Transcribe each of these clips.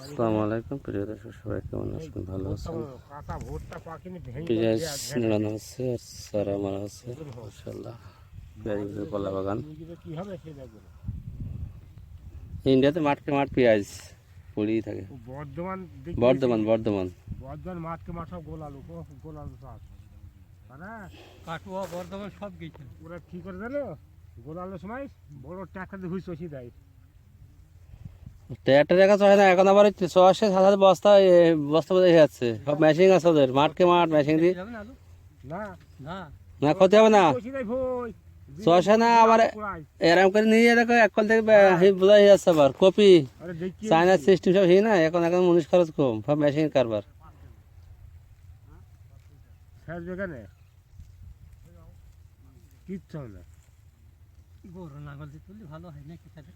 আসসালামু আলাইকুম প্রিয় দর্শক, সবাই কেমন আছেন? ভালো আছেন? পেঁয়াজ নেড়ানো হচ্ছে আর চারা মারা হচ্ছে। মাশাআল্লাহ, পেঁয়াজের কলা বাগান। ইন্ডিয়াতে মাঠকে মাঠ পেঁয়াজ পড়েই থাকে। বর্ধমান বর্ধমান বর্ধমান বর্ধমান মাঠকে মাঠ সব গোল আলু চাষ কাটুয়া বর্ধমান সব গেছে। ওরা কি করে জানো, গোল আলুর সময় বড় ট্রাক্টর দিয়ে হুইস চষি দেয়। ট্রাক্টর দেখা হয় না এখন, আবার 600-700 বস্তা বস্তা বোঝা যাচ্ছে। সব মেশিন আছে ওদের, মাঠকে মাঠ মেশিন দিয়ে। যাবে না আলু? না না না, ক্ষতি হবে না। চষি দেয় ভই 600 না, আবার এরম করে নিয়ে দেখো এক কল থেকে বোঝা যাচ্ছে। আবার কপি আরে দেখি চায়নার সিস্টেম সব না, এখন এখন মুনিশ খরচ কম, সব মেশিন কারবার। স্যার যেখানে কিচ্ছু হবে না। গরু নাঙল দিয়ে তুললে ভালো হয় না কি তাহলে?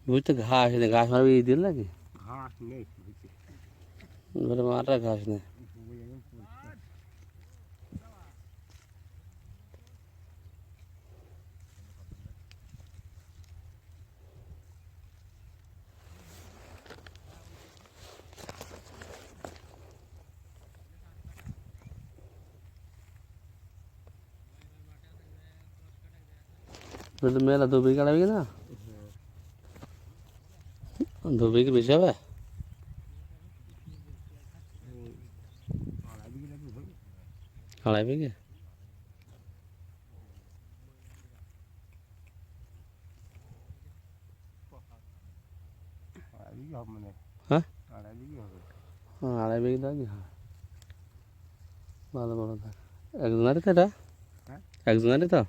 বুঝতে ঘাস নেই, ঘাস মারবে এই দিল নাকি? ঘাস নেই বলে মাঠটা ঘাস নেই। মেলা 2 বিঘা লাগবে না? 2 বিঘা বেশি হবে। আড়াই বিঘে মানে হ্যাঁ, আড়াই বিঘি হবে। আড়াই বিঘে দাবি। হ্যাঁ, ভালো ভালো থাক। একজনারই তো এটা, হ্যাঁ একজনারই তো।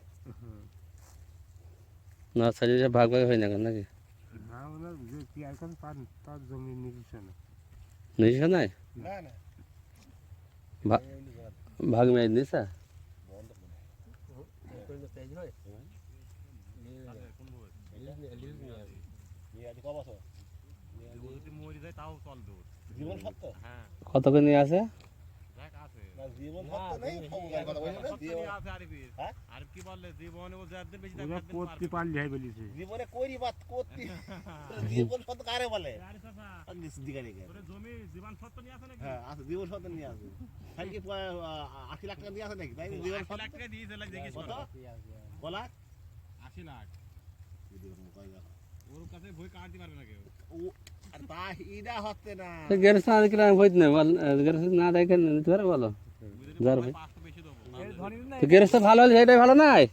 না সারিয়ে সব ভাগ ভাগ হয় না কেন নাকি? না ওনার যে কি এখন তার জমি নিজস্ব না। নিজস্ব নাই, না না ভাগ মেয়ে নিছা। কত করে নিয়ে আছে? করতে পারলি হয় বলিছে জীবনে করি বাত করতে জীবন সত্য কারে বলে জমি জীবন সত্য নিয়ে আছে নাকি? হ্যাঁ আছে, জীবন সত্য নিয়ে আছে। খালি কি 80 লাখ টাকা দিয়ে আছে নাকি? তাই না? জীবন সত্য টাকা দিয়েছে লাগ দেখিস কত বলা 80 লাখ ওর কাছে বই কাটতে পারবে না কেউ। আর তা ইডা হচ্ছে না। গেরস না দেখলে আমি বইতে নেই বল, গেরস না দেখে নিতে পারে বলো। যার ভাই বেশি দেবো তো গেরস ভালো হলে সেটাই ভালো নাই।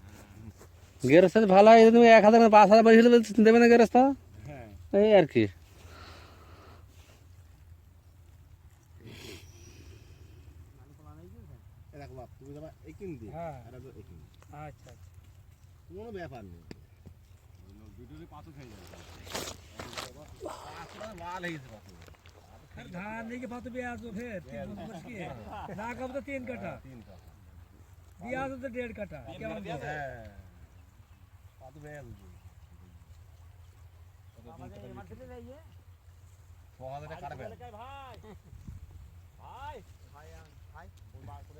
গেরস ভালো হয়, তুমি 1000 5,000 পয়সা দেবে না গেরস? হ্যাঁ এই আর কি। এরকম বাপ তুমি যাবা এই কিনতে হ্যাঁ। আর এই কিনতে আচ্ছা আচ্ছা। কোনো ব্যাপার নেই। দুটোরই পাঁচও খেয়ে যাবে। মাল হয়ে গেছে फिर धान नहीं के पास तो ब्याज तो फिर 3 मुश्किल है ना, कब तो 3 कटा 3 का ब्याज तो 1.5 कटा क्या बोलते हैं? হ্যাঁ কত ব্যাগ আছে 6000 টাকা কাটবে ভাই ভাই ভাই ভাই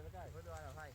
ভাই ভাই